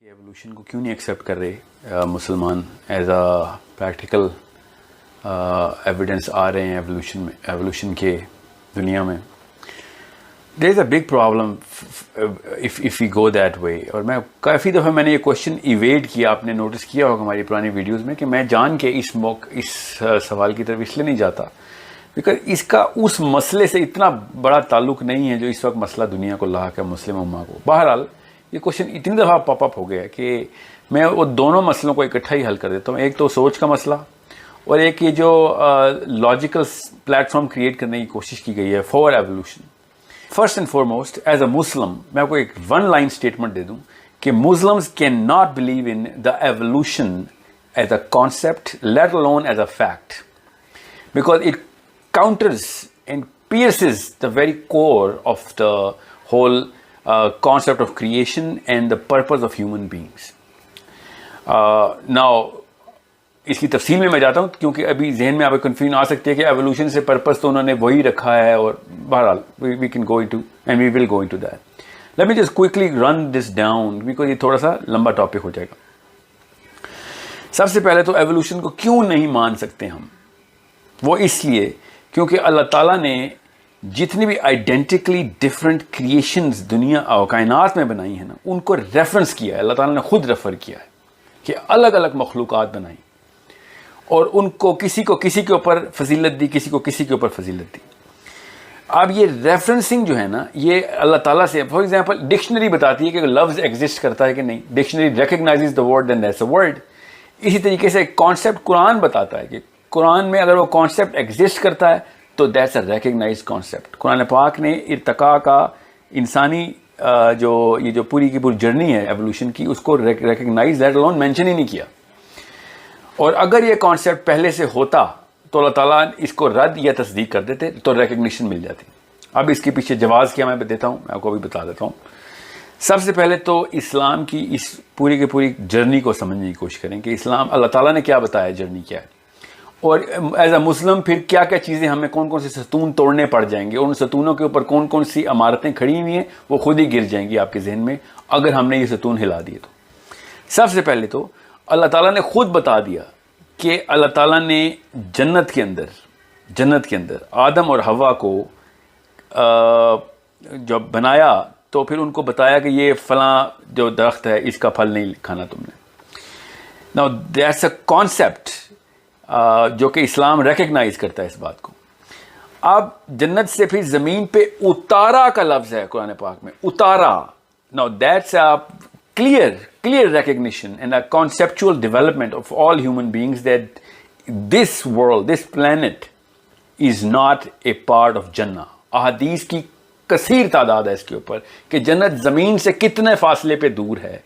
یہ ایوولوشن کو کیوں نہیں ایکسیپٹ کر رہے مسلمان ایز اے پریکٹیکل ایویڈنس آ رہے ہیں ایوولوشن کے دنیا میں. There is a big problem if you go that way. اور میں کافی دفعہ میں نے یہ کوشچن ایویڈ کیا, آپ نے نوٹس کیا ہوگا ہماری پرانی ویڈیوز میں, کہ میں جان کے اس سوال کی طرف اس لیے نہیں جاتا بیکاز اس کا اس مسئلے سے اتنا بڑا تعلق نہیں ہے جو اس وقت مسئلہ دنیا کو لاحق ہے, مسلم امہ کو. بہرحال یہ کوشچن اتنی دفعہ پاپ اپ ہو گیا کہ میں وہ دونوں مسئلوں کو اکٹھا ہی حل کر دیتا ہوں. ایک تو سوچ کا مسئلہ, اور ایک یہ جو لاجیکل پلیٹ فارم کریٹ کرنے کی کوشش کی گئی ہے for evolution. First and foremost as a Muslim میں آپ کو ایک ون لائن اسٹیٹمنٹ دے دوں کہ Muslims can not believe in the evolution as a concept let alone as a fact, because it counters and pierces the very core of the whole concept of creation and the purpose of human beings. Now اس کی تفصیل میں جاتا ہوں کیونکہ ابھی ذہن میں آپ کو کنفیوژن آ سکتی ہے کہ ایوولوشن سے پرپس تو انہوں نے وہی رکھا ہے, اور بہرحال we can go into and we will go into that. Let me just quickly run this down because یہ تھوڑا سا لمبا ٹاپک ہو جائے گا. سب سے پہلے تو ایوولوشن کو کیوں نہیں مان سکتے ہم, وہ اس لیے کیونکہ اللہ تعالیٰ نے جتنی بھی آئیڈینٹیکلی ڈفرینٹ کریشنز دنیا اور کائنات میں بنائی ہیں نا, ان کو ریفرنس کیا ہے. اللہ تعالیٰ نے خود ریفر کیا ہے کہ الگ الگ مخلوقات بنائیں, اور ان کو کسی کے اوپر فضیلت دی, کسی کو کسی کے اوپر فضیلت دی. اب یہ ریفرنسنگ جو ہے نا, یہ اللہ تعالیٰ سے, فار ایگزامپل ڈکشنری بتاتی ہے کہ لفظ ایگزسٹ کرتا ہے کہ نہیں, dictionary recognizes the word then that's a word. اسی طریقے سے کانسیپٹ قرآن بتاتا ہے کہ قرآن میں اگر وہ کانسیپٹ ایگزسٹ کرتا ہے تو دیٹس اے ریکگنائز کانسیپٹ. قرآن پاک نے ارتقاء کا انسانی یہ جو پوری کی پوری جرنی ہے ایوولوشن کی, اس کو ریکگنائز لیٹ alone مینشن ہی نہیں کیا. اور اگر یہ کانسیپٹ پہلے سے ہوتا تو اللہ تعالیٰ اس کو رد یا تصدیق کر دیتے تو ریکگنیشن مل جاتی. اب اس کے پیچھے جواز کیا میں دیتا ہوں, میں آپ کو بھی بتا دیتا ہوں. سب سے پہلے تو اسلام کی اس پوری کی پوری جرنی کو سمجھنے کی کوشش کریں کہ اسلام اللہ تعالیٰ نے کیا بتایا, جرنی کیا ہے, اور ایز اے مسلم پھر کیا کیا چیزیں ہمیں کون کون سے ستون توڑنے پڑ جائیں گے, اور ان ستونوں کے اوپر کون کون سی عمارتیں کھڑی ہوئی ہیں وہ خود ہی گر جائیں گی آپ کے ذہن میں اگر ہم نے یہ ستون ہلا دیے تو. سب سے پہلے تو اللہ تعالیٰ نے خود بتا دیا کہ اللہ تعالیٰ نے جنت کے اندر آدم اور حوا کو جب بنایا تو پھر ان کو بتایا کہ یہ فلاں جو درخت ہے اس کا پھل نہیں کھانا تم نے. ناؤ دیٹس اے کانسیپٹ جو کہ اسلام ریکگنائز کرتا ہے اس بات کو. اب جنت سے پھر زمین پہ اتارا کا لفظ ہے قرآن پاک میں, اتارا. Now that's a clear recognition and a conceptual development of all human beings that this world, this planet is not a part of Jannah. احادیث کی کثیر تعداد ہے اس کے اوپر کہ جنت زمین سے کتنے فاصلے پہ دور ہے,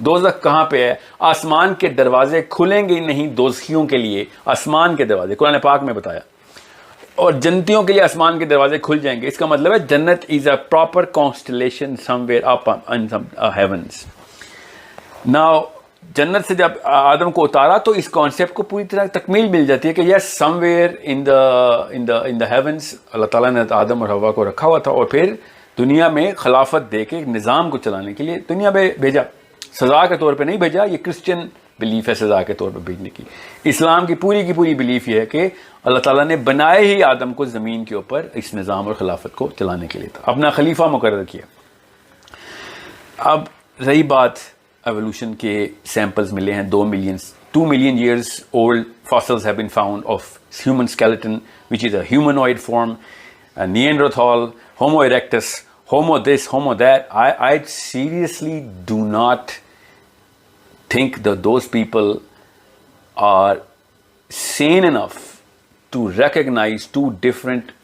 دوزخ کہاں پہ ہے, آسمان کے دروازے کھلیں گے نہیں دوزخیوں کے لیے, آسمان کے دروازے قرآن پاک میں بتایا, اور جنتیوں کے لیے آسمان کے دروازے کھل جائیں گے. اس کا مطلب ہے جنت is a proper constellation somewhere up in heavens. Now جنت سے جب آدم کو اتارا تو اس کانسیپٹ کو پوری طرح تکمیل مل جاتی ہے کہ یس سم ویئر ان دا ہیونس اللہ تعالیٰ نے آدم اور حوا کو رکھا ہوا تھا, اور پھر دنیا میں خلافت دے کے نظام کو چلانے کے لیے دنیا میں بھیجا. سزا کے طور پہ نہیں بھیجا, یہ کرسچن بلیف ہے سزا کے طور پہ بھیجنے کی. اسلام کی پوری بلیف یہ ہے کہ اللہ تعالیٰ نے بنائے ہی آدم کو زمین کے اوپر اس نظام اور خلافت کو چلانے کے لیے تھا, اپنا خلیفہ مقرر کیا. اب رہی بات ایوولوشن کے سیمپلز ملے ہیں 2 million years old fossils have been found of human skeleton which is a humanoid form, a Neanderthal, Homo erectus, Homo this, Homo that. I seriously do not think that those people are sane enough to recognize two different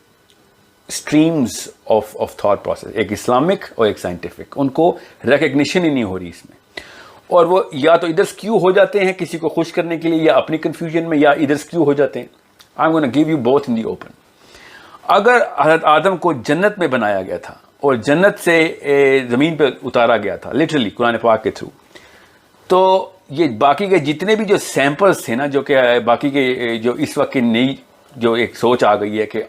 streams of thought process, ایک Islamic اور ایک scientific. ان کو recognition ہی نہیں ہو رہی اس میں, اور وہ یا تو ادھر سکیو ہو جاتے ہیں کسی کو خوش کرنے کے لیے یا اپنی کنفیوژن میں, یا ادھر سکیو ہو جاتے ہیں. I'm going to give you both in the open. اگر حضرت آدم کو جنت میں بنایا گیا تھا اور جنت سے زمین پہ اتارا گیا تھا لٹرلی قرآن پاک کے تھرو, تو یہ باقی کے جتنے بھی جو سیمپلز تھے نا, جو کہ باقی کے جو اس وقت کی نئی جو ایک سوچ آ گئی ہے کہ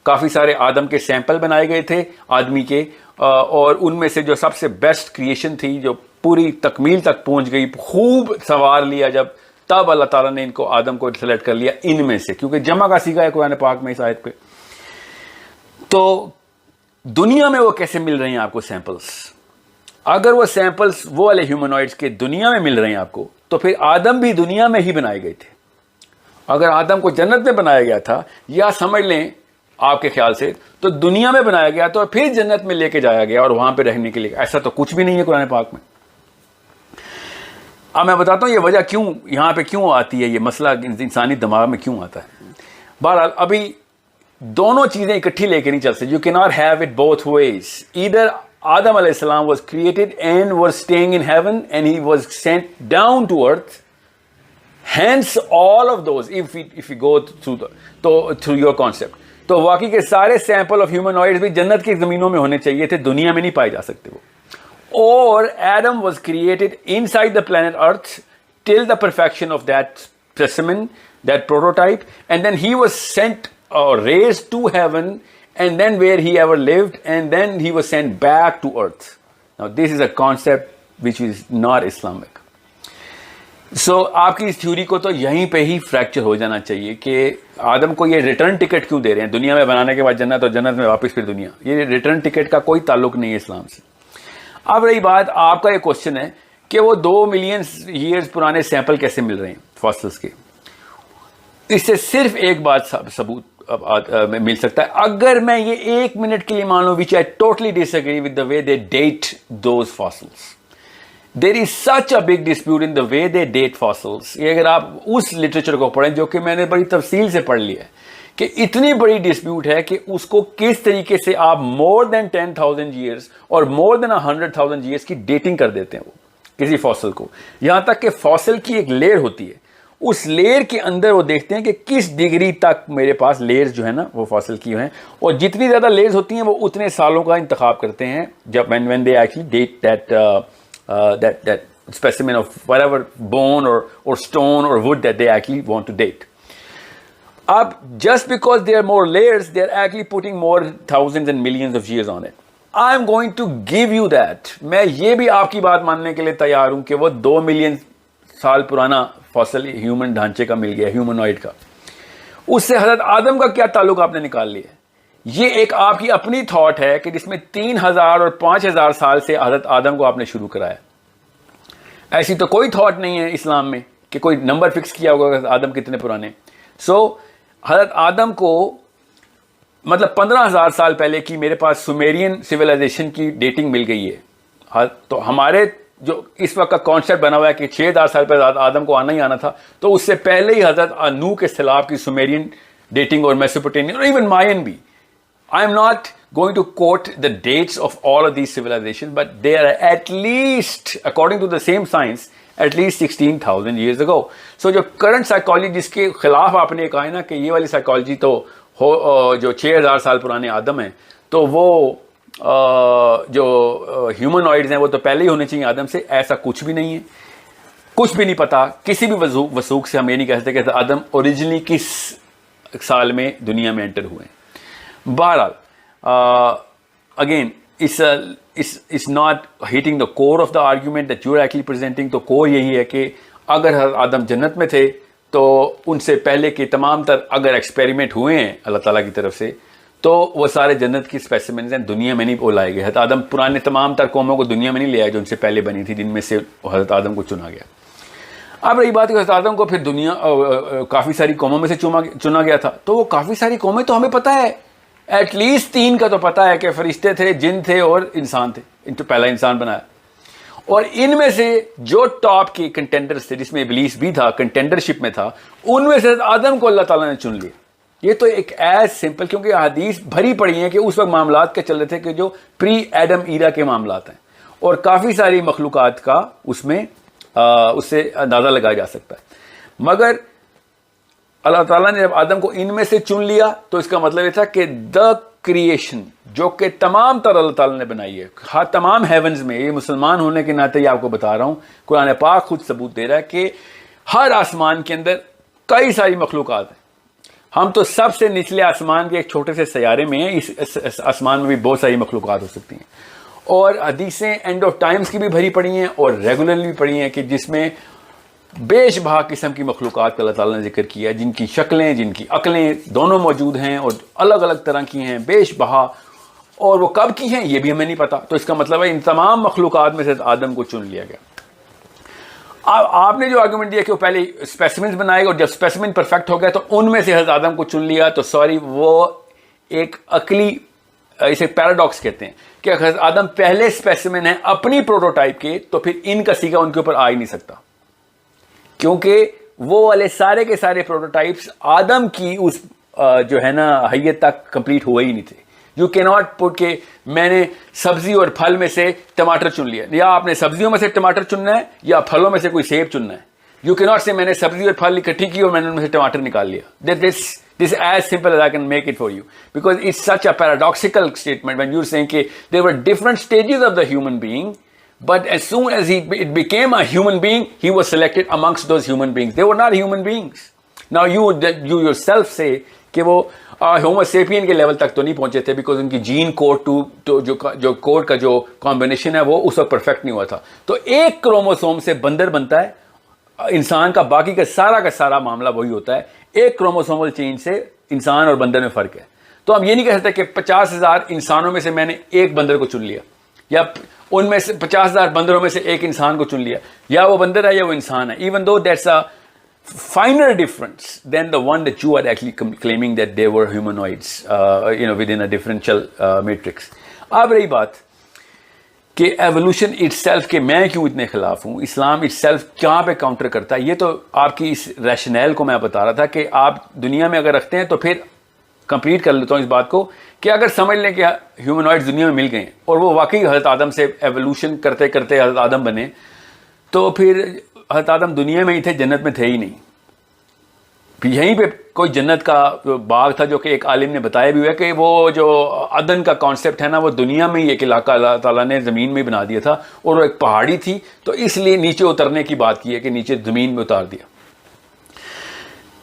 کافی سارے آدم کے سیمپل بنائے گئے تھے آدمی کے, اور ان میں سے جو سب سے بیسٹ کریشن تھی جو پوری تکمیل تک پہنچ گئی, خوب سنوار لیا جب, تب اللہ تعالیٰ نے ان کو آدم کو سلیکٹ کر لیا ان میں سے, کیونکہ جمع کا سیکھا ہے قرآن پاک میں اس آیت پہ. تو دنیا میں وہ کیسے مل رہے ہیں آپ کو سیمپلس؟ اگر وہ سیمپلس وہ والے ہیومنوائڈس کے دنیا میں مل رہے ہیں آپ کو, تو پھر آدم بھی دنیا میں ہی بنائے گئے تھے. اگر آدم کو جنت میں بنایا گیا تھا, یا سمجھ لیں آپ کے خیال سے تو دنیا میں بنایا گیا تو پھر جنت میں لے کے جایا گیا اور وہاں پہ رہنے کے لیے, ایسا تو کچھ بھی نہیں ہے قرآن پاک میں. اب میں بتاتا ہوں یہ وجہ کیوں یہاں پہ کیوں آتی ہے, یہ مسئلہ انسانی دماغ میں کیوں آتا ہے. بہرحال ابھی دونوں چیزیں اکٹھی لے کے نہیں چل سکتے. You can not have it both ways. Either Adam علیہ السلام was created and was staying in heaven and he was sent down to earth. Hence all of those, if we go through your concept, تو واقعی کے سارے sample of ہیومنوائڈز بھی جنت کی زمینوں میں ہونے چاہیے تھے, دنیا میں نہیں پائے جا سکتے وہ. اور Adam was created inside the planet Earth till the perfection of that specimen, that prototype, and then he was sent or raised to heaven, and then where he ever lived, and then he was sent back to earth. Now this is a concept which is not Islamic. So آپ کی اس theory کو تو یہیں پہ ہی fracture ہو جانا چاہیے کہ آدم کو یہ ریٹرن ٹکٹ کیوں دے رہے ہیں, دنیا میں بنانے کے بعد جنت اور جنت میں واپس پھر دنیا. یہ ریٹرن ٹکٹ کا کوئی تعلق نہیں ہے اسلام سے. اب رہی بات, آپ کا یہ کوشچن ہے کہ وہ 2 ملین ایئرز پرانے سیمپل کیسے مل رہے ہیں فاسلز کے. اس سے صرف ایک بات ثبوت مل سکتا ہے, اگر میں یہ 1 منٹ کے لیے مان لوں, which I totally disagree with the way they date those fossils. There is such a big dispute in the way they date fossils. یہ اگر آپ اس لٹریچر کو پڑھیں جو کہ میں نے بڑی تفصیل سے پڑھ لیا ہے, کہ اتنی بڑی ڈسپیوٹ ہے کہ اس کو کس طریقے سے آپ more than 10,000 years اور more than 100,000 years کی ڈیٹنگ کر دیتے ہیں وہ کسی فاسل کو. یہاں تک کہ فاسل کی ایک لیئر ہوتی ہے, اس لیئر کے اندر وہ دیکھتے ہیں کہ کس ڈگری تک میرے پاس لیئرز جو ہے نا وہ فاسل کی ہیں, اور جتنی زیادہ لیئرز ہوتی ہیں وہ اتنے سالوں کا انتخاب کرتے ہیں جب when they actually date that specimen of whatever bone or stone or wood that they actually want to date. Ab just because there are more layers, they are actually putting more thousands and millions of years on it. I am going to give you that. میں یہ بھی آپ کی بات ماننے کے لیے تیار ہوں کہ وہ 2 ملین سال پرانا فاسل ہیومن ڈھانچے کا مل گیا, ہیومنوائڈ کا. اس سے حضرت آدم کا کیا تعلق آپ نے نکال لیا. یہ ایک آپ کی اپنی تھاٹ ہے کہ جس میں 3000 اور 5000 سال سے حضرت آدم کو آپ نے شروع کرایا. ایسی تو کوئی تھاٹ نہیں ہے اسلام میں کہ کوئی نمبر فکس کیا ہوگا کہ آدم کتنے پرانے. سو حضرت آدم کو مطلب 15,000 سال پہلے کی میرے پاس سومیرین سویلائزیشن کی ڈیٹنگ مل گئی ہے. تو ہمارے جو اس وقت کا کانسیپٹ بنا ہوا ہے کہ 6,000 سال پہلے آدم کو آنا ہی آنا تھا, تو اس سے پہلے ہی حضرت نوح کے سیلاب کی سومیرین ڈیٹنگ اور میسوپوٹیمین اور ایون ماین بھی. I am not going to quote the dates of all of these civilizations, but they are at least, according to the same science, at least 16,000 years ago. So جو current psychology جس کے خلاف آپ نے کہا ہے نا کہ یہ والی psychology تو جو 6,000 سال پرانے آدم ہیں, تو وہ جو ہیومنوائڈز ہیں وہ تو پہلے ہی ہونے چاہیے آدم سے. ایسا کچھ بھی نہیں ہے, کچھ بھی نہیں پتا. کسی بھی وثوق سے ہم یہ نہیں کہہ سکتے کہ آدم اوریجنلی کس سال میں دنیا میں انٹر ہوئے ہیں. بہرحال again it's not hitting the core of the argument that you're actually presenting. تو core یہی ہے کہ اگر آدم جنت میں تھے تو ان سے پہلے کے تمام تر اگر ایکسپیریمنٹ ہوئے ہیں اللہ تعالیٰ کی طرف سے, تو وہ سارے جنت کی اسپیسیمنز ہیں, دنیا میں نہیں لائے گئے. حضرت آدم پرانے تمام تر قوموں کو دنیا میں نہیں لے آئے جو ان سے پہلے بنی تھی, جن میں سے حضرت آدم کو چنا گیا. اب رہی بات کہ حضرت آدم کو پھر دنیا کافی ساری قوموں میں سے چنا گیا تھا, تو وہ کافی ساری قومیں تو ہمیں پتہ ہے, ایٹ لیسٹ 3 کا تو پتا ہے کہ فرشتے تھے, جن تھے اور انسان تھے. ان تو پہلا انسان بنایا, اور ان میں سے جو ٹاپ کے کنٹینڈرز تھے, جس میں ابلیس بھی تھا, کنٹینڈرشپ میں تھا, ان میں سے آدم کو اللہ تعالیٰ نے چن لیا. یہ تو ایک ایز سمپل, کیونکہ حدیث بھری پڑی ہیں کہ اس وقت معاملات کے چل رہے تھے کہ جو پری ایڈم ایرا کے معاملات ہیں, اور کافی ساری مخلوقات کا اس میں اس سے اندازہ لگایا جا سکتا ہے. مگر اللہ تعالیٰ نے جب آدم کو ان میں سے چن لیا تو اس کا مطلب یہ تھا کہ دا کریشن جو کہ تمام تر اللہ تعالیٰ نے بنائی ہے, ہر تمام ہیونز میں, یہ مسلمان ہونے کے ناطے یہ آپ کو بتا رہا ہوں, قرآن پاک خود ثبوت دے رہا ہے کہ ہر آسمان کے اندر کئی ساری مخلوقات ہیں. ہم تو سب سے نچلے آسمان کے ایک چھوٹے سے سیارے میں ہیں, اس آسمان میں بھی بہت ساری مخلوقات ہو سکتی ہیں. اور حدیثیں اینڈ آف ٹائمز کی بھی بھری پڑی ہیں اور ریگولرلی بھی پڑی ہیں کہ جس میں بیش بہا قسم کی مخلوقات کا اللہ تعالیٰ نے ذکر کیا ہے، جن کی شکلیں جن کی عقلیں دونوں موجود ہیں اور الگ الگ طرح کی ہیں بیش بہا، اور وہ کب کی ہیں یہ بھی ہمیں نہیں پتا. تو اس کا مطلب ہے ان تمام مخلوقات میں سے آدم کو چن لیا گیا. آپ نے جو آرگومنٹ دیا کہ وہ پہلے اسپیسیمنز بنائے گا اور جب اسپیسیمن پرفیکٹ ہو گیا تو ان میں سے حضرت آدم کو چن لیا، تو سوری وہ ایک عقلی اسے پیراڈاکس کہتے ہیں کہ حضرت آدم پہلے اسپیسیمن ہیں اپنی پروٹوٹائپ کے، تو پھر ان کا سیگا ان کے اوپر آ ہی نہیں سکتا کیونکہ وہ والے سارے کے سارے پروٹوٹائپس آدم کی اس جو ہے نا حیت تک کمپلیٹ ہوئے ہی نہیں تھے. یو کی ناٹ پٹ کہ میں نے سبزی اور پھل میں سے ٹماٹر چن لیا، یا آپ نے سبزیوں میں سے ٹماٹر چننا ہے یا پھلوں میں سے کوئی سیب چننا ہے. یو کی ناٹ سے میں نے سبزی اور پھل اکٹھی کی اور میں نے ان میں سے ٹماٹر نکال لیا. This is as simple as I can make it for you, because it's such a paradoxical statement when you're saying that there were different stages of the human being, but as soon as it became a human being, he was selected amongst those human beings. They were not human beings. Now you yourself say کہ وہ homo سیپین کے level تک تو نہیں پہنچے تھے because ان کی Jain code جو کوڈ کا جو کمبینیشن ہے وہ اس وقت پرفیکٹ نہیں ہوا تھا. تو ایک کروموسوم سے بندر بنتا ہے انسان کا، باقی کا سارا معاملہ وہی ہوتا ہے. ایک کروموسومل چینج سے انسان اور بندر میں فرق ہے. تو ہم یہ نہیں کہہ سکتے کہ 50,000 انسانوں میں سے میں نے ایک بندر کو چن لیا، یا ان میں سے 50,000 بندروں میں سے ایک انسان کو چن لیا، یا وہ بندر ہے یا وہ انسان ہے. Even though that's a finer difference than the one that you are actually claiming that they were humanoids within a differential matrix. اب رہی بات کہ ایوولوشن itself کہ میں کیوں اتنے خلاف ہوں، اسلام itself کہاں پہ کاؤنٹر کرتا ہے. یہ تو آپ کی اس ریشنیل کو میں بتا رہا تھا کہ آپ دنیا میں اگر رکھتے ہیں تو پھر کمپلیٹ کر لیتا ہوں اس بات کو کہ اگر سمجھ لیں کہ ہیومنوائڈز دنیا میں مل گئے اور وہ واقعی حضرت آدم سے ایوولوشن کرتے کرتے حضرت آدم بنے، تو پھر حضرت آدم دنیا میں ہی تھے، جنت میں تھے ہی نہیں. یہیں پہ کوئی جنت کا باغ تھا جو کہ ایک عالم نے بتایا بھی ہوا کہ وہ جو عدن کا کانسیپٹ ہے نا وہ دنیا میں ہی ایک علاقہ اللہ تعالیٰ نے زمین میں بنا دیا تھا، اور وہ ایک پہاڑی تھی تو اس لیے نیچے اترنے کی بات کی ہے کہ نیچے زمین میں اتار دیا.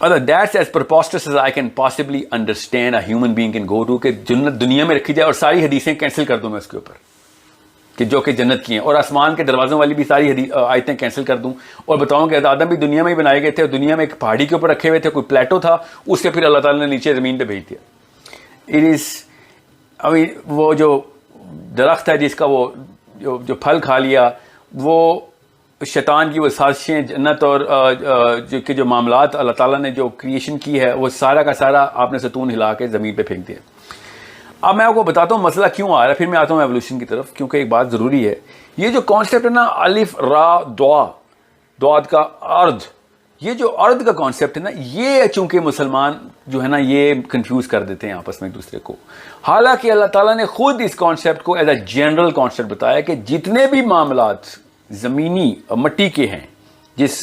That's as preposterous as I can possibly understand a human being can go to کہ جنت دنیا میں رکھی جائے اور ساری حدیثیں کینسل کر دوں میں اس کے اوپر کہ جو کہ جنت کی ہیں، اور آسمان کے دروازوں والی بھی ساری آیتیں کینسل کر دوں اور بتاؤں کہ آدم بھی دنیا میں ہی بنائے گئے تھے اور دنیا میں ایک پہاڑی کے اوپر رکھے ہوئے تھے، کوئی پلیٹو تھا، اس سے پھر اللہ تعالیٰ نے نیچے زمین پہ بھیج دیا. وہ جو درخت ہے جس کا وہ جو پھل کھا لیا، وہ شیطان کی وہ سازشیں، جنت اور جو معاملات اللہ تعالیٰ نے جو کریشن کی ہے وہ سارا کا سارا آپ نے ستون ہلا کے زمین پہ پھینک دیا. اب میں آپ کو بتاتا ہوں مسئلہ کیوں آ رہا ہے، پھر میں آتا ہوں ایوولوشن کی طرف، کیونکہ ایک بات ضروری ہے. یہ جو کانسیپٹ ہے نا الف را دعا، دعات کا ارد، یہ جو ارد کا کانسیپٹ ہے نا، یہ چونکہ مسلمان جو ہے نا یہ کنفیوز کر دیتے ہیں آپس میں ایک دوسرے کو. حالانکہ اللہ تعالیٰ نے خود اس کانسیپٹ کو ایز اے جنرل کانسیپٹ بتایا کہ جتنے بھی معاملات زمینی مٹی کے ہیں، جس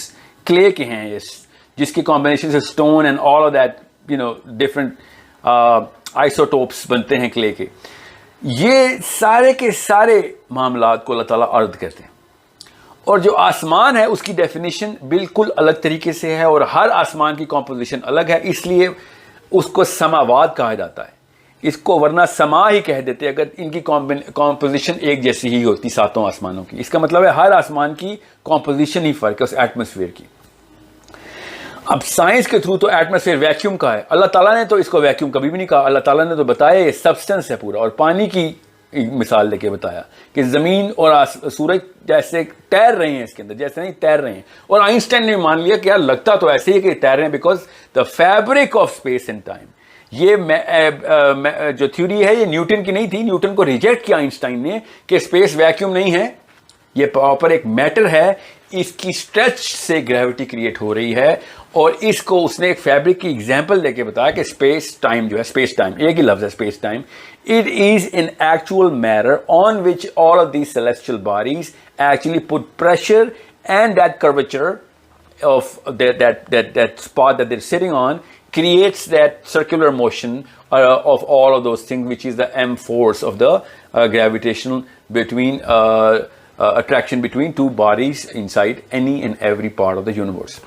کلے کے ہیں، جس کی کمبینیشن سے stone and all of that different isotopes بنتے ہیں کلے کے، یہ سارے کے سارے معاملات کو اللہ تعالیٰ ارد کہتے ہیں. اور جو آسمان ہے اس کی ڈیفینیشن بالکل الگ طریقے سے ہے، اور ہر آسمان کی کمپوزیشن الگ ہے، اس لیے اس کو سماوات کہا جاتا ہے. اس کو ورنہ سما ہی کہہ دیتے اگر ان کی کمپوزیشن ایک جیسی ہی ہوتی ساتوں آسمانوں کی. اس کا مطلب ہے ہر آسمان کی کمپوزیشن ہی فرق ہے اس ایٹماسفیئر کی. اب سائنس کے تھرو تو ایٹماسفیئر ویکیوم کا ہے، اللہ تعالیٰ نے تو اس کو ویکیوم کبھی بھی نہیں کہا. اللہ تعالیٰ نے تو بتایا یہ سبسٹنس ہے پورا، اور پانی کی مثال دے کے بتایا کہ زمین اور سورج جیسے تیر رہے ہیں اس کے اندر، جیسے نہیں تیر رہے ہیں. اور آئنسٹائن نے مان لیا کہ یار لگتا تو ایسے ہی کہ تیر رہے ہیں because the fabric of space and time. یہ جو تھیوری ہے یہ نیوٹن کی نہیں تھی، نیوٹن کو ریجیکٹ کیا آئنسٹائن نے کہ اسپیس ویکیوم نہیں ہے، یہ پراپر ایک میٹر ہے، اس کی اسٹریچ سے گریوٹی کریٹ ہو رہی ہے. اور اس کو اس نے ایک فیبرک کی ایگزامپل دے کے بتایا کہ اسپیس ٹائم جو ہے، اسپیس ٹائم ایک ہی لفظ ہے space time, it is an actual matter on which all of these celestial bodies actually put pressure and that curvature of that spot that they're sitting on creates that circular motion of all of those things, which is the m force of the gravitational between attraction between two bodies inside any and every part of the universe.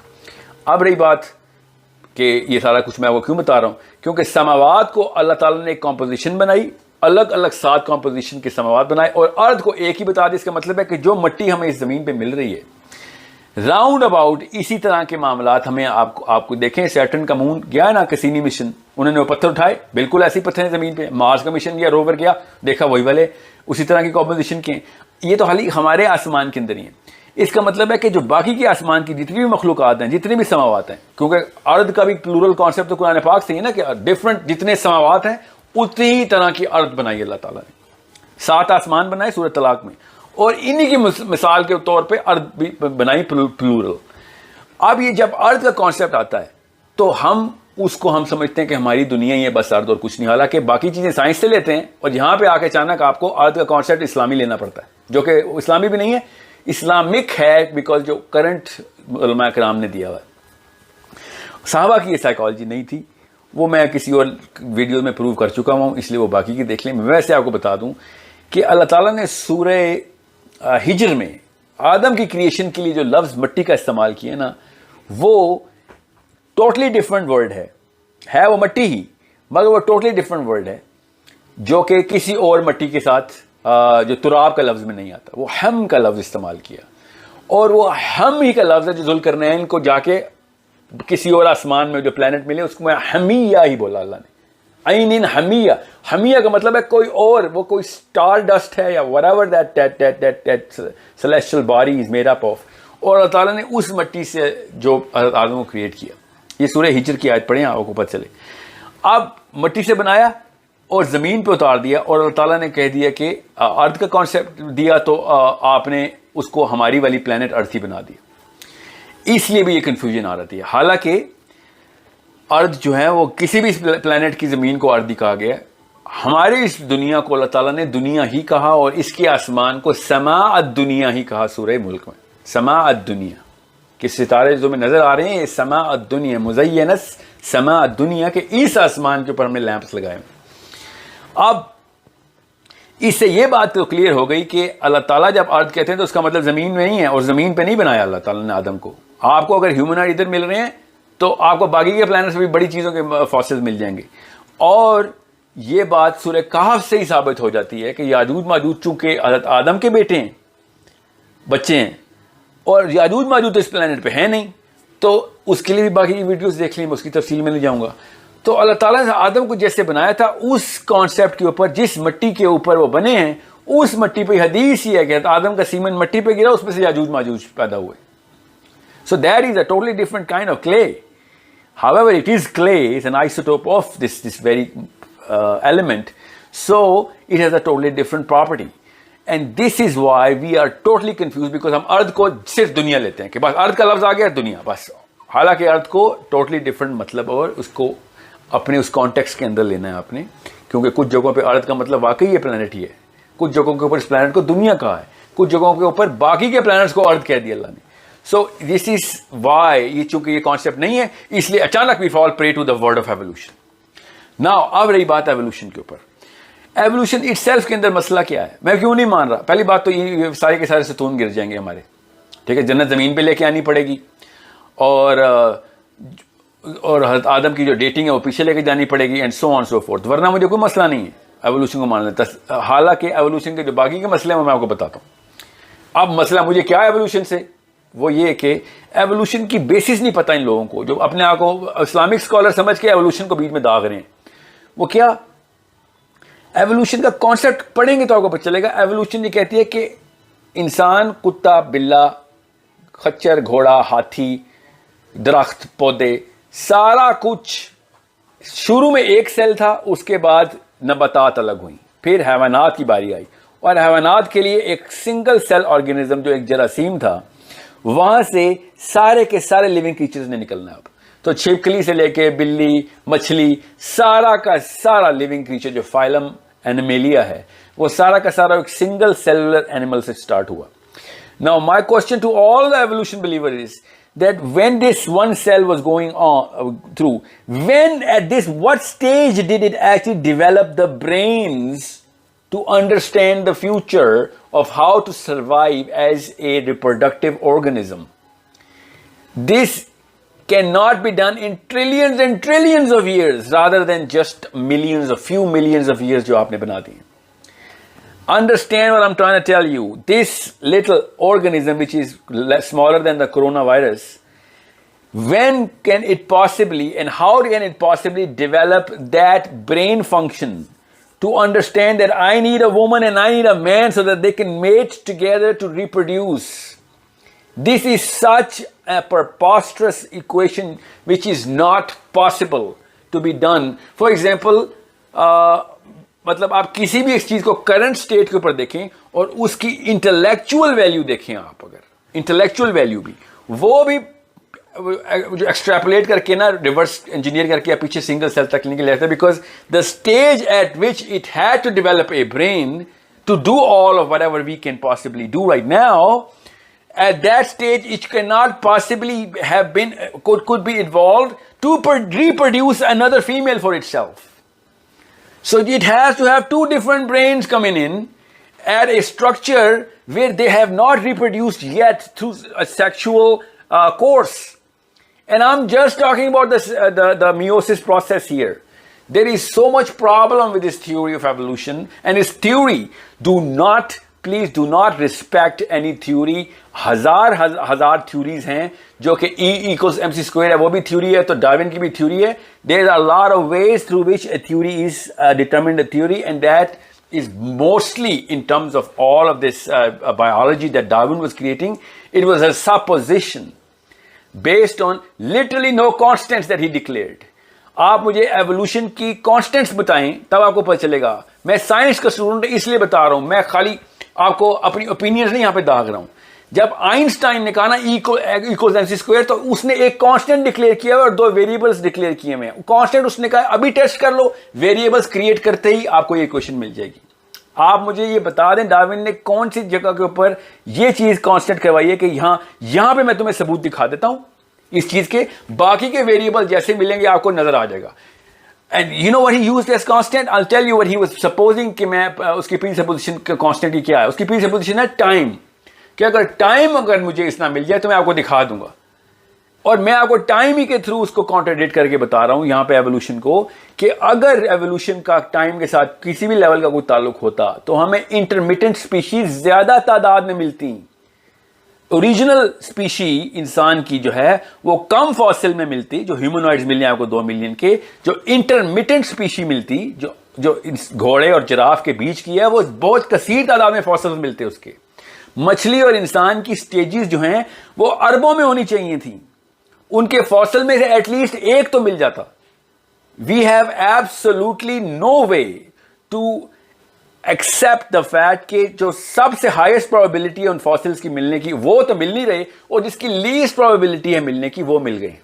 اب رہی بات کہ یہ سارا کچھ میں وہ کیوں بتا رہا ہوں، کیونکہ سماوات کو اللہ تعالیٰ نے ایک کمپوزیشن بنائی الگ الگ 7 کمپوزیشن کے سماوات بنائے اور ارتھ کو ایک ہی بتا دیا. اس کا مطلب ہے کہ جو مٹی ہمیں اس زمین پہ مل رہی ہے راؤنڈ اباؤٹ اسی طرح کے معاملات ہمیں آپ کو دیکھیں. سیٹرن کا مون گیا نا کسینی مشن, انہوں نے وہ پتھر اٹھائے, بالکل ایسے پتھر ہیں زمین پہ. مارس کا مشن گیا, روور گیا, دیکھا وہی والے اسی طرح کی کمپوزیشن کے. یہ تو خالی ہمارے آسمان کے اندر ہی ہیں. اس کا مطلب ہے کہ جو باقی کے آسمان کی جتنی بھی مخلوقات ہیں, جتنے بھی سماوات ہیں, کیونکہ ارض کا بھی پلورل کانسیپٹ تو قرآن پاک سے ہی نا کہ ڈفرنٹ جتنے سماوات ہیں اتنی ہی طرح کی ارض بنائی اللہ تعالیٰ نے. 7 آسمان بنائے سورۃ طلاق میں, اور انہی کی مثال کے طور پہ ارض بھی بنائی پلورل. اب یہ جب ارض کا کانسیپٹ آتا ہے تو ہم اس کو ہم سمجھتے ہیں کہ ہماری دنیا ہی ہے بس ارض اور کچھ نہیں, حالانکہ باقی چیزیں سائنس سے لیتے ہیں اور یہاں پہ آ کے اچانک آپ کو ارض کا کانسیپٹ اسلامی لینا پڑتا ہے, جو کہ اسلامی بھی نہیں ہے, اسلامک ہے, بیکاز جو کرنٹ علماء کرام نے دیا ہوا ہے. صحابہ کی یہ سائیکالوجی نہیں تھی, وہ میں کسی اور ویڈیو میں پروو کر چکا ہوں, اس لیے وہ باقی کی دیکھ لیں. میں ویسے آپ کو بتا دوں کہ اللہ تعالیٰ نے سورہ ہجر میں آدم کی کریشن کے لیے جو لفظ مٹی کا استعمال کیا نا, وہ ٹوٹلی ڈفرنٹ ورڈ ہے وہ مٹی ہی, مگر وہ ٹوٹلی ڈفرنٹ ورڈ ہے جو کہ کسی اور مٹی کے ساتھ جو تراب کا لفظ میں نہیں آتا. وہ ہم کا لفظ استعمال کیا, اور وہ ہم ہی کا لفظ ہے جو ذوالقرنین کو جا کے کسی اور آسمان میں جو پلانٹ ملے اس کو میں حمیہ ہی بولا اللہ نے. عین حمیہ, حمیہ کا مطلب ہے کوئی اور, وہ کوئی سٹار ڈسٹ ہے یا whatever that celestial body is made up of. اور اللہ تعالیٰ نے اس مٹی سے جو آدم کو کریٹ کیا. یہ سورہ ہجر کی آیت پڑھیں, آپ کو پتہ چلے. اب مٹی سے بنایا اور زمین پہ اتار دیا, اور اللہ تعالیٰ نے کہہ دیا کہ ارتھ کا کانسیپٹ دیا تو آپ نے اس کو ہماری والی پلانٹ ارتھ ہی بنا دیا. اس لیے بھی یہ کنفیوژن آ رہی ہے. حالانکہ ارتھ جو ہے وہ کسی بھی پلانٹ کی زمین کو ارتھ ہی کہا گیا ہے. ہمارے اس دنیا کو اللہ تعالیٰ نے دنیا ہی کہا, اور اس کے آسمان کو سماء الدنیا ہی کہا سورہ ملک میں. سماء الدنیا کہ ستارے جو میں نظر آ رہے ہیں یہ سماء الدنیا, مزینس سماء الدنیا, کہ اس آسمان کے اوپر ہم نے لیمپس لگائے ہیں. اب اس سے یہ بات تو کلیئر ہو گئی کہ اللہ تعالیٰ جب ارتھ کہتے ہیں تو اس کا مطلب زمین میں نہیں ہے, اور زمین پہ نہیں بنایا اللہ تعالیٰ نے آدم کو. آپ کو اگر ہیومنائڈ ادھر مل رہے ہیں تو آپ کو باقی کے پلانٹس بھی بڑی چیزوں کے فاسلز مل جائیں گے. اور یہ بات سورہ کہف سے ہی ثابت ہو جاتی ہے کہ یاجوج ماجوج چونکہ حضرت آدم کے بیٹے ہیں, بچے ہیں, اور یاجوج ماجوج تو اس پلانٹ پہ ہے نہیں, تو اس کے لیے بھی باقی ویڈیوز دیکھ لیں, میں اس کی تفصیل میں نہیں جاؤں گا. تو اللہ تعالیٰ نے آدم کو جیسے بنایا تھا اس کانسیپٹ کے اوپر, جس مٹی کے اوپر وہ بنے ہیں اس مٹی پہ حدیث ہی ہے کہ آدم کا سیمن مٹی پہ گرا, اس میں سے یاجوج ماجوج پیدا ہوئے. So that is a totally different kind of clay. However, it is clay, it's an isotope of this very element. So it has a totally different property. And this is why we are totally confused, because ہم ارض کو صرف دنیا لیتے ہیں کہ بس ارض کا لفظ آ گیا دنیا بس. حالانکہ ارض کو ٹوٹلی ڈفرنٹ مطلب, اور اس کو اپنے اس کانٹیکس کے اندر لینا ہے آپ نے, کیونکہ کچھ جگہوں پہ ارض کا مطلب واقعی یہ پلانٹ ہی ہے, کچھ جگہوں کے اوپر اس پلانٹ کو دنیا کہا ہے, کچھ جگہوں کے اوپر باقی کے پلانٹس کو ارض کہہ دیا اللہ نے. So this is why, یہ چونکہ یہ کانسیپٹ نہیں ہے اس لیے اچانک we fall prey to the word of evolution. Now اب رہی بات ایوولوشن کے اوپر. ایوولوشن اٹ سیلف کے اندر مسئلہ کیا ہے, میں کیوں نہیں مان رہا. پہلی بات تو یہ سارے کے سارے ستون گر جائیں گے ہمارے, ٹھیک ہے, جنت زمین پہ لے کے آنی پڑے گی, اور حضرت آدم کی جو ڈیٹنگ ہے وہ پیچھے لے کے جانی پڑے گی, and so on so forth. ورنہ مجھے کوئی مسئلہ نہیں ہے ایوولوشن کو ماننا. حالانکہ ایوولوشن کے جو باقی کے مسئلے ہیں میں آپ کو بتاتا ہوں. اب مسئلہ مجھے کیا ہے ایوولوشن سے, وہ یہ کہ ایوولوشن کی بیسس نہیں پتہ ان لوگوں کو, جو اپنے آپ کو اسلامک اسکالر سمجھ کے ایوولوشن کو بیچ میں داغ رہے ہیں. وہ کیا, ایوولوشن کا کانسیپٹ پڑھیں گے تو آپ کو پتہ چلے گا. ایوولوشن یہ کہتی ہے کہ انسان, کتا, بلا, خچر, گھوڑا, ہاتھی, درخت, پودے, سارا کچھ شروع میں ایک سیل تھا, اس کے بعد نباتات الگ ہوئیں, پھر حیوانات کی باری آئی, اور حیوانات کے لیے ایک سنگل سیل آرگینزم جو ایک جراثیم تھا, وہاں سے سارے کے سارے لیونگ کریچرز نے نکلنا ہے. اب تو چھپکلی سے لے کے بلی, مچھلی, سارا کا سارا لیونگ کریچر جو فائلم اینیمیلیا ہے, وہ سارا کا سارا ایک سنگل سیلولر اینیمل سے سٹارٹ ہوا. Now my question to all the evolution believers is that when this one cell was going on through, what stage did it actually develop the brains to understand the future of how to survive as a reproductive organism? This cannot be done in trillions and trillions of years rather than just millions, a few millions of years جو آپ نے بنا دی. Understand what I'm trying to tell you. This little organism which is smaller than the coronavirus, when can it possibly and how can it possibly develop that brain function to understand that I need a woman and I need a man so that they can mate together to reproduce? This is such a preposterous equation which is not possible to be done. For example, مطلب آپ کسی بھی ایک چیز کو current state کے اوپر دیکھیں اور اس کی انٹلیکچوئل ویلیو دیکھیں آپ, اگر انٹلیکچوئل ویلیو بھی وہ بھی جو ایکسٹریپولیٹ کر کے نا ریورس انجینئر کر کے پیچھے سنگل سیل تک لے کے لیتا ہے, because the stage at which it had to develop a brain to do all of whatever we can possibly do right now. At that stage, it cannot possibly have been, could be evolved to reproduce another female for itself. So it has to have two different brains coming in at a structure where they have not reproduced yet through a sexual course. And I'm just talking about the meiosis process here. There is so much problem with this theory of evolution, and this theory, please do not respect any theory. ہزار theories ہیں جو کہ E equals mc square ہے, وہ بھی theory ہے, تو Darwin کی بھی تھیوری ہے. There are a lot of ways through which a theory is determined a theory, and that is mostly in terms of all of this biology that Darwin was creating. It was a supposition based on literally no constants that he declared. آپ مجھے evolution کی constants بتائیں تب آپ کو پتہ چلے گا. میں سائنس کا اسٹوڈنٹ اس لیے بتا رہا ہوں, میں خالی آپ کو اپنی اوپینینز نہیں یہاں پہ داغ رہا ہوں. جب آئنسٹائن نے کہا نا ایکولز ایم سی اسکوائر, تو اس نے ایک کانسٹنٹ ڈکلیئر کیا اور دو ویریبلس ڈکلیئر کیے ہوئے ہیں. کانسٹنٹ اس نے کہا ابھی ٹیسٹ کر لو, ویریبلس کریٹ کرتے ہی آپ کو یہ ایکویشن مل جائے گی. آپ مجھے یہ بتا دیں ڈارون نے کون سی جگہ کے اوپر یہ چیز کانسٹنٹ کروائی ہے کہ یہاں پہ میں تمہیں ثبوت دکھا دیتا ہوں اس چیز کے, باقی کے ویریبل جیسے ملیں گے آپ کو نظر آ جائے گا. And you know what he used as constant? I'll tell you what he was supposing کہ میں اس کی پری سپوزیشن کانسٹنٹ کیا ہے. اس کی پری سپوزیشن ہے ٹائم, کہ اگر ٹائم مجھے اس نہ مل جائے تو میں آپ کو دکھا دوں گا. اور میں آپ کو ٹائم ہی کے تھرو اس کو کانٹراڈکٹ کر کے بتا رہا ہوں یہاں پہ ایوولوشن کو, کہ اگر ایوولوشن کا ٹائم کے ساتھ کسی بھی لیول کا کوئی تعلق ہوتا تو ہمیں انٹرمیٹنٹ سپیشیز زیادہ تعداد میں ملتی. اوریجنل اسپیشی انسان کی جو ہے وہ کم فاسل میں ملتی, جو ہیومنوائڈز ملے ہیں آپ کو 2 ملین کے. جو انٹرمیٹنٹ اسپیشی ملتی, جو گھوڑے اور جراف کے بیچ کی ہے, وہ بہت کثیر تعداد میں فاسل ملتے اس کے. مچھلی اور انسان کی سٹیجز جو ہیں وہ اربوں میں ہونی چاہیے تھیں, ان کے فاسل میں سے ایٹ لیسٹ ایک تو مل جاتا. We have absolutely no way to accept the fact کہ جو سب سے ہائیسٹ پروبیبلٹی ہے ان فاسلز کی ملنے کی وہ تو مل نہیں رہے, اور جس کی لیسٹ پروبیبلٹی ہے ملنے کی وہ مل گئے.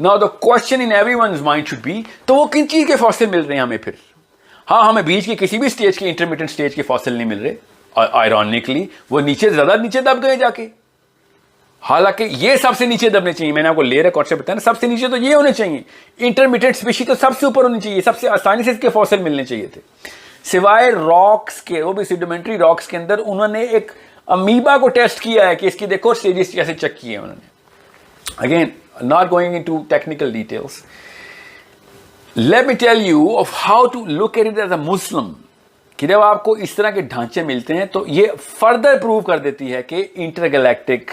Now the question in everyone's mind should be, تو وہ کن چیز کے فاسل مل رہے ہیں ہمیں پھر؟ ہاں, ہمیں بیچ کے کسی بھی اسٹیج کے انٹرمیڈیٹ اسٹیج کے فاسل نہیں مل رہے. آئرونکلی وہ زیادہ نیچے دب گئے جا کے, حالانکہ یہ سب سے نیچے دبنے چاہیے. میں نے آپ کو لیئر کانسیپٹ بتایا نا, سب سے نیچے تو یہ ہونے چاہیے. انٹرمیڈیٹ اسپیشی تو سب سے اوپر ہونی چاہیے, سب سے آسانی سے اس کے فاسل ملنے چاہیے تھے, سوائے راکس کے, وہ بھی سیڈیمنٹری راکس کے اندر. انہوں نے ایک امیبا کو ٹیسٹ کیا ہے کہ اس کی دیکھو اسٹیجز کیسے چیک کیے انہوں نے. Again not going into technical details, let me tell you of how to look at it as a Muslim. کہ جب آپ کو اس طرح کے ڈھانچے ملتے ہیں تو یہ فردر پروو کر دیتی ہے کہ انٹر گلیکٹک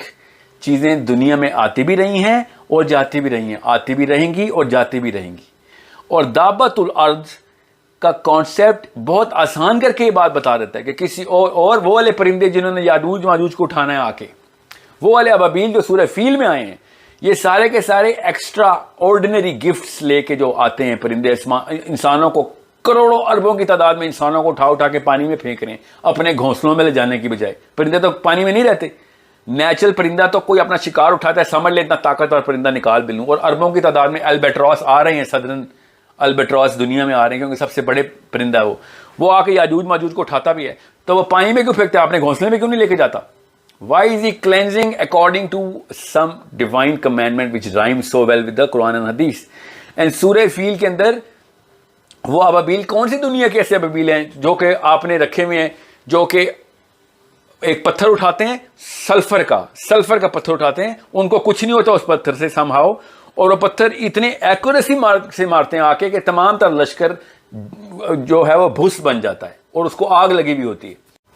چیزیں دنیا میں آتی بھی رہی ہیں اور جاتی بھی رہی ہیں, آتی بھی رہیں گی اور جاتی بھی رہیں گی. اور دابت الارض کا کانسیپٹ بہت آسان کر کے یہ بات بتا دیتا ہے کہ کسی اور وہ والے پرندے جنہوں نے یاجوج ماجوج کو اٹھانا ہے آ کے, وہ والے ابابیل جو سورہ فیل میں آئے ہیں, یہ سارے کے سارے ایکسٹرا آرڈینری گفٹس لے کے جو آتے ہیں پرندے, انسانوں کو کروڑوں اربوں کی تعداد میں انسانوں کو اٹھا کے پانی میں پھینک رہے ہیں اپنے گھونسلوں میں لے جانے کی بجائے. پرندے تو پانی میں نہیں رہتے. نیچرل پرندہ تو کوئی اپنا شکار اٹھاتا ہے, سمجھ لے اتنا طاقتور پرندہ نکال بھی لوں, اور اربوں کی تعداد میں البیٹراس آ رہے ہیں, سدرن البیٹراس دنیا میں آ رہے ہیں کیونکہ سب سے بڑے پرندہ ہے وہ آ کے یاجوج ماجوج کو اٹھاتا بھی ہے. تو وہ پانی میں کیوں پھینکتا ہے, اپنے گھونسلے میں کیوں نہیں لے کے جاتا؟ Why is he cleansing according to some divine commandment which rhymes so well with the Quran and Hadith? And سورہ فیل کے اندر وہ ابابیل کون سی دنیا کے ایسے ابابیل ہیں جو کہ آپ نے رکھے ہوئے ہیں, جو کہ ایک پتھر اٹھاتے ہیں سلفر کا پتھر اٹھاتے ہیں, ان کو کچھ نہیں ہوتا اس پتھر سے somehow, اور وہ پتھر اتنے ایکوریسی سے مارتے ہیں آ کے کہ تمام تر لشکر جو ہے وہ بھس بن جاتا ہے اور اس کو آگ لگی ہوئی ہوتی ہے.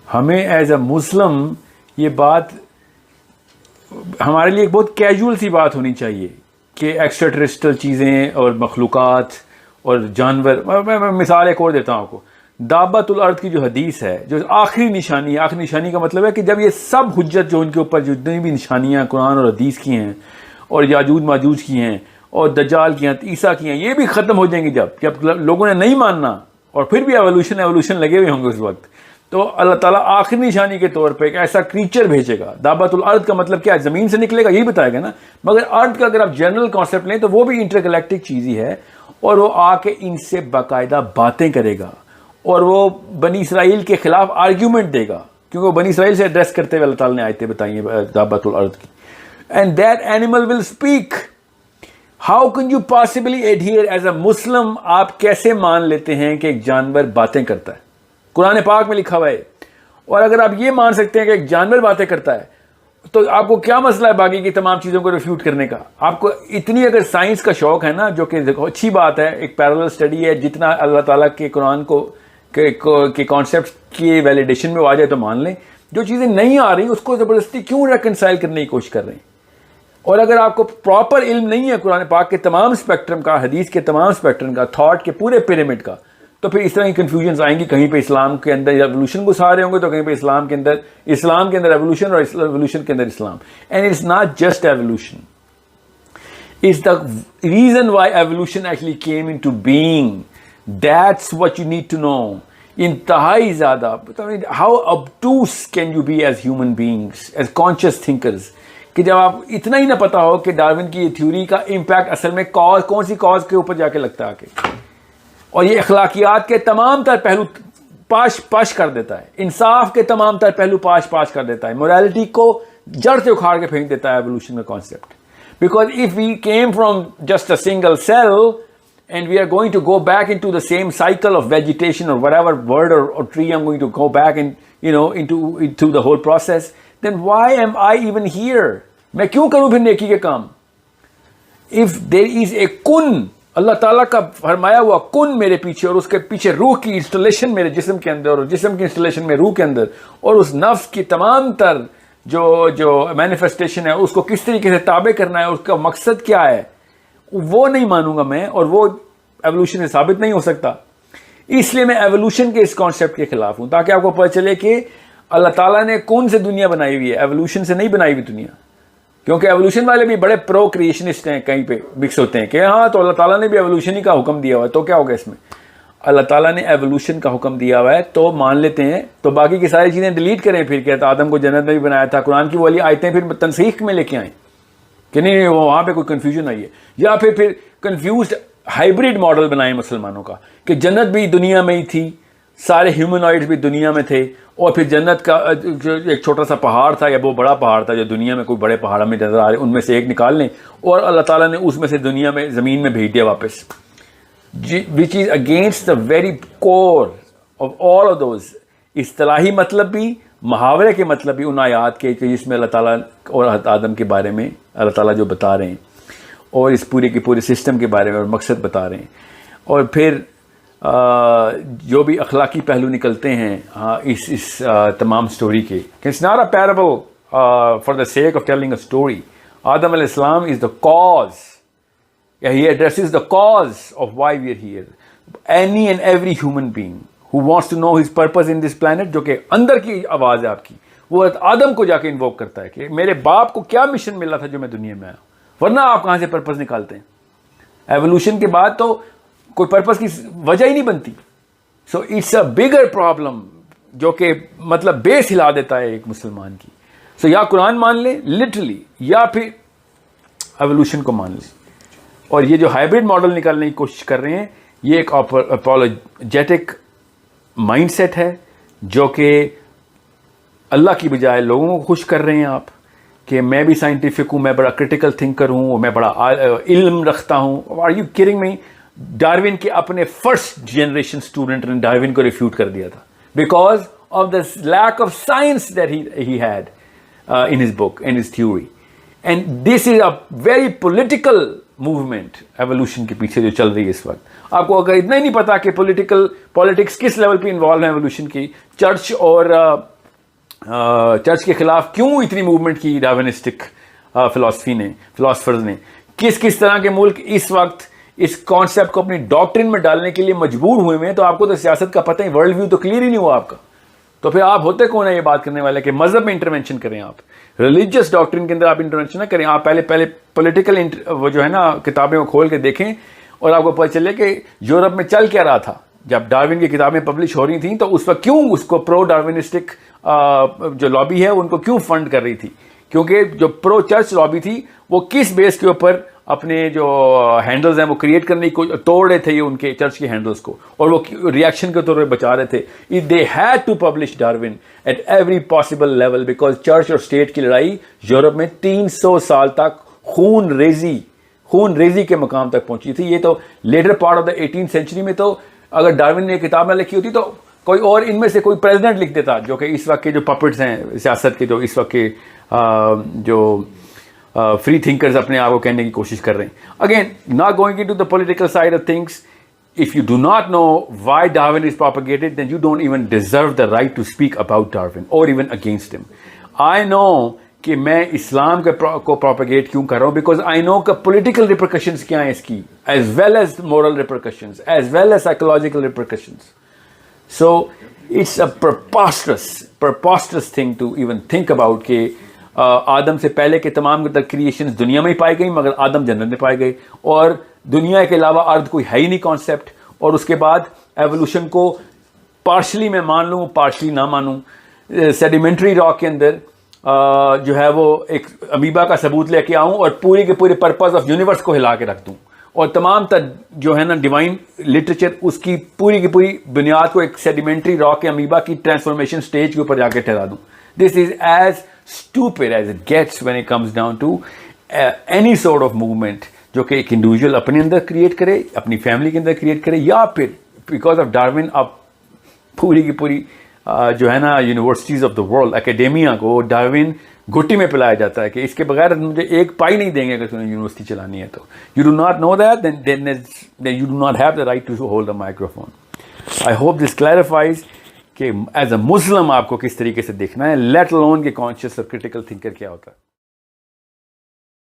ہمیں ایز اے مسلم یہ بات ہمارے لیے ایک بہت کیجول سی بات ہونی چاہیے کہ ایکسٹرا ٹیرسٹریل چیزیں اور مخلوقات اور جانور. میں مثال ایک اور دیتا ہوں آپ کو. دابۃ الارض کی جو حدیث ہے, جو آخری نشانی کا مطلب ہے کہ جب یہ سب حجت جو ان کے اوپر جتنی بھی نشانیاں قرآن اور حدیث کی ہیں اور یاجوج ماجوج کی ہیں اور دجال کی ہیں, عیسیٰ کی ہیں, یہ بھی ختم ہو جائیں گی جب لوگوں نے نہیں ماننا اور پھر بھی ایوولوشن لگے ہوئے ہوں گے اس وقت, تو اللہ تعالیٰ آخری نشانی کے طور پہ ایک ایسا کریچر بھیجے گا. دابۃ الارض کا مطلب کیا ہے؟ زمین سے نکلے گا, یہی بتائے گا نا. مگر ارتھ کا اگر آپ جنرل کانسیپٹ لیں تو وہ بھی انٹر گلیکٹک چیز ہی ہے, اور وہ آ کے ان سے باقاعدہ باتیں کرے گا اور وہ بنی اسرائیل کے خلاف آرگیومنٹ دے گا, کیونکہ وہ بنی اسرائیل سے ایڈریس کرتے ہوئے اللہ تعالیٰ نے آیتیں بتائی ہیں دابۃ الارض کی. And that animal will speak. How can you possibly adhere as a Muslim? آپ کیسے مان لیتے ہیں کہ ایک جانور باتیں کرتا ہے؟ قرآن پاک میں لکھا ہوا ہے. اور اگر آپ یہ مان سکتے ہیں کہ ایک جانور باتیں کرتا ہے تو آپ کو کیا مسئلہ ہے باقی کی تمام چیزوں کو ریفیوٹ کرنے کا؟ آپ کو اتنی اگر سائنس کا شوق ہے نا, جو کہ اچھی بات ہے, ایک پیرالل اسٹڈی ہے, جتنا اللہ تعالیٰ کے قرآن کو کے کانسیپٹ کی ویلیڈیشن میں آ جائے تو مان لیں. جو چیزیں نہیں آ رہی اس کو زبردستی کیوں ریکنسائل کرنے کی کوشش کر رہے ہیں؟ اور اگر آپ کو پراپر علم نہیں ہے قرآن پاک کے تمام اسپیکٹرم کا, حدیث کے تمام اسپیکٹرم کا, تھاٹ کے پورے پیرامڈ کا, تو پھر اس طرح کی کنفیوژنز آئیں گی. کہیں پہ اسلام کے اندر ایوولوشن گھسا رہے ہوں گے تو کہیں پہ اسلام کے اندر ایوولوشن اور ایوولوشن کے اندر اسلام. And it's not just evolution, it's the reason why evolution actually came into being. That's what you need to know. انتہائی زیادہ how obtuse can you be as human beings, as conscious thinkers, کہ جب آپ اتنا ہی نہ پتا ہو کہ Darwin کی یہ تھیوری کا امپیکٹ اصل میں کون سی کاز کے اوپر جا کے لگتا ہے آ کے, اور یہ اخلاقیات کے تمام تر پہلو پاش کر دیتا ہے, انصاف کے تمام تر پہلو پاش کر دیتا ہے, موریلٹی کو جڑ سے اکھاڑ کے پھینک دیتا ہے ایوولوشن کا concept. Because if we came from just a single cell and we are going to go back into the same cycle of vegetation or whatever word or tree I'm going to go back and into the whole process, then why am I even here? میں کیوں کروں پھر نیکی کے کام؟ if there is a kun, اللہ تعالیٰ کا فرمایا ہوا کن میرے پیچھے, اور اس کے پیچھے روح کی انسٹالیشن میرے جسم کے اندر, اور جسم کی انسٹالیشن میں روح کے اندر, اور اس نفس کی تمام تر جو مینیفیسٹیشن ہے اس کو کس طریقے سے تابع کرنا ہے, اس کا مقصد کیا ہے, وہ نہیں مانوں گا میں, اور وہ ایوولوشن سے ثابت نہیں ہو سکتا. اس لیے میں ایوولوشن کے اس کانسیپٹ کے خلاف ہوں, تاکہ آپ کو پتہ چلے کہ اللہ تعالیٰ نے کون سے دنیا بنائی ہوئی ہے, ایوولوشن سے نہیں بنائی ہوئی دنیا. کیونکہ ایوولوشن والے بھی بڑے پرو کریشنسٹ ہیں, کہیں پہ مکس ہوتے ہیں کہ ہاں تو اللہ تعالیٰ نے بھی ایوولوشن ہی کا حکم دیا ہوا ہے, تو کیا ہوگا اس میں؟ اللہ تعالیٰ نے ایوولوشن کا حکم دیا ہوا ہے تو مان لیتے ہیں, تو باقی کی ساری چیزیں ڈیلیٹ کریں. پھر کہتا آدم کو جنت میں بھی بنایا تھا, قرآن کی والی آیتیں پھر تنسیخ میں لے کے آئیں کہ نہیں وہاں پہ کوئی کنفیوژن آئی ہے, یا پھر کنفیوزڈ ہائیبریڈ ماڈل بنائیں مسلمانوں کا کہ جنت بھی دنیا میں ہی تھی, سارے ہیومنوائڈز بھی دنیا میں تھے, اور پھر جنت کا ایک چھوٹا سا پہاڑ تھا یا وہ بڑا پہاڑ تھا جو دنیا میں کوئی بڑے پہاڑ میں نظر آ رہے, ان میں سے ایک نکال لیں, اور اللہ تعالیٰ نے اس میں سے دنیا میں زمین میں بھیج دیا واپس, which is against the very core of all of those. اصطلاحی مطلب بھی, محاورے کے مطلب بھی ان آیات کے کہ جس میں اللہ تعالیٰ اور آدم کے بارے میں اللہ تعالیٰ جو بتا رہے ہیں, اور اس پورے کے پورے سسٹم کے بارے میں اور مقصد بتا رہے ہیں. اور پھر جو بھی اخلاقی پہلو نکلتے ہیں اس تمام سٹوری کے, کہ it's not a parable for the sake of telling a story. آدم علیہ السلام is the cause, he addresses the cause of why we are here. Any and every human being who wants to know his purpose in this planet, جو کہ اندر کی آواز ہے آپ کی, وہ آدم کو جا کے انووک کرتا ہے کہ میرے باپ کو کیا مشن ملا تھا جو میں دنیا میں آیا, ورنہ آپ کہاں سے پرپس نکالتے ہیں؟ ایوولوشن کے بعد تو کوئی پرپس کی وجہ ہی نہیں بنتی. سو اٹس اے بگر پرابلم جو کہ مطلب بیس ہلا دیتا ہے ایک مسلمان کی. سو یا قرآن مان لیں لٹرلی, یا پھر ایوولوشن کو مان لیں. اور یہ جو ہائبرڈ ماڈل نکالنے کی کوشش کر رہے ہیں, یہ ایک اپولوجیٹک مائنڈ سیٹ ہے جو کہ اللہ کی بجائے لوگوں کو خوش کر رہے ہیں آپ کہ میں بھی سائنٹیفک ہوں, میں بڑا کرٹیکل تھنکر ہوں, میں بڑا علم رکھتا ہوں. Are you caring me? Darwin کے اپنے فرسٹ جنریشن اسٹوڈنٹ نے ڈاروین کو ریفیوٹ کر دیا تھا because of the lack of science that he had in his book, in his theory. And this is a very political movement evolution کے پیچھے جو چل رہی ہے اس وقت. آپ کو اگر اتنا ہی نہیں پتا کہ پولیٹکس کس لیول پہ انوالو ہے ایوولوشن کی, چرچ اور چرچ کے خلاف کیوں اتنی موومنٹ کی ڈارونسٹک فلاسفرز نے, کس طرح کے ملک اس وقت اس کانسیپٹ کو اپنی ڈاکٹرن میں ڈالنے کے لیے مجبور ہوئے ہیں, تو آپ کو تو سیاست کا پتہ ہی, ورلڈ ویو تو کلیئر ہی نہیں ہوا آپ کا. تو پھر آپ ہوتے کون ہیں یہ بات کرنے والے کہ مذہب میں انٹرونشن کریں, آپ ریلیجیس ڈاکٹرن کے اندر آپ انٹرونشن نہ کریں. آپ پہلے پولیٹیکل وہ جو ہے نا کتابیں وہ کھول کے دیکھیں اور آپ کو پتہ چلے کہ یورپ میں چل کیا رہا تھا جب ڈارون کی کتابیں پبلش ہو رہی تھیں, تو اس وقت کیوں اس کو پرو ڈارونسٹک جو لابی ہے ان کو کیوں فنڈ کر رہی تھی, کیونکہ جو پرو چرچ لابی تھی وہ کس بیس کے اوپر اپنے جو ہینڈلز ہیں وہ کریٹ کرنے کو توڑ رہے تھے, یہ ان کے چرچ کے ہینڈلز کو, اور وہ ریئیکشن کے طور پہ بچا رہے تھے. They had to publish Darwin at every possible level, because church اور اسٹیٹ کی لڑائی یورپ میں 300 سال تک خون ریزی کے مقام تک پہنچی تھی. یہ تو later part of the 18th century میں تو اگر ڈارون نے کتاب نہ لکھی ہوتی تو کوئی اور ان میں سے کوئی پریزیڈنٹ لکھ دیتا, جو کہ اس وقت کے جو پپٹس ہیں سیاست کے, جو اس وقت کے جو فری تھنکرز اپنے آپ کو کہنے کی کوشش کر رہے ہیں. Again not going into the political side of things, if you do not know why Darwin is propagated, then you don't even deserve the right to speak about Darwin or even against him. I know کہ میں اسلام کو propagate کیوں کر رہا ہوں, because I نو کہ political repercussions کیا ہیں اس کی, as well as moral repercussions, as well as psychological repercussions. So it's a preposterous thing to even think about کہ آدم سے پہلے کے تمام کریشنز دنیا میں ہی پائی گئی, مگر آدم جنت میں پائے گئے, اور دنیا کے علاوہ ارتھ کوئی ہے ہی نہیں کانسیپٹ. اور اس کے بعد ایوولوشن کو پارشلی میں مان لوں پارشلی نہ مانوں, سیڈیمنٹری راک کے اندر جو ہے وہ ایک امیبا کا ثبوت لے کے آؤں اور پوری کے پورے پرپز آف یونیورس کو ہلا کے رکھ دوں, اور تمام جو ہے نا ڈیوائن لٹریچر اس کی پوری بنیاد کو ایک سیڈیمنٹری راک کے امیبا کی ٹرانسفارمیشن سٹیج کے اوپر جا کے ٹھہرا دوں. This is as stupid as it gets when it comes down to any sort of movement جو کہ ایک انڈیویجول اپنے اندر کریٹ کرے, اپنی فیملی کے اندر کریٹ کرے, یا پھر بیکاز آف ڈارون اب پوری کی پوری جو ہے نا universities of the world academia کو ڈارون گھٹی میں پلایا جاتا ہے کہ اس کے بغیر مجھے ایک پائی نہیں دیں گے اگر تمہیں یونیورسٹی چلانی ہے. تو you do not know that, then you do not have the right to hold a microphone. I hope this clarifies کہ ایز اے مسلم آپ کو کس طریقے سے دیکھنا ہے, لیٹ الون کہ کانشیس اور کریٹیکل تھنکر کیا ہوتا ہے.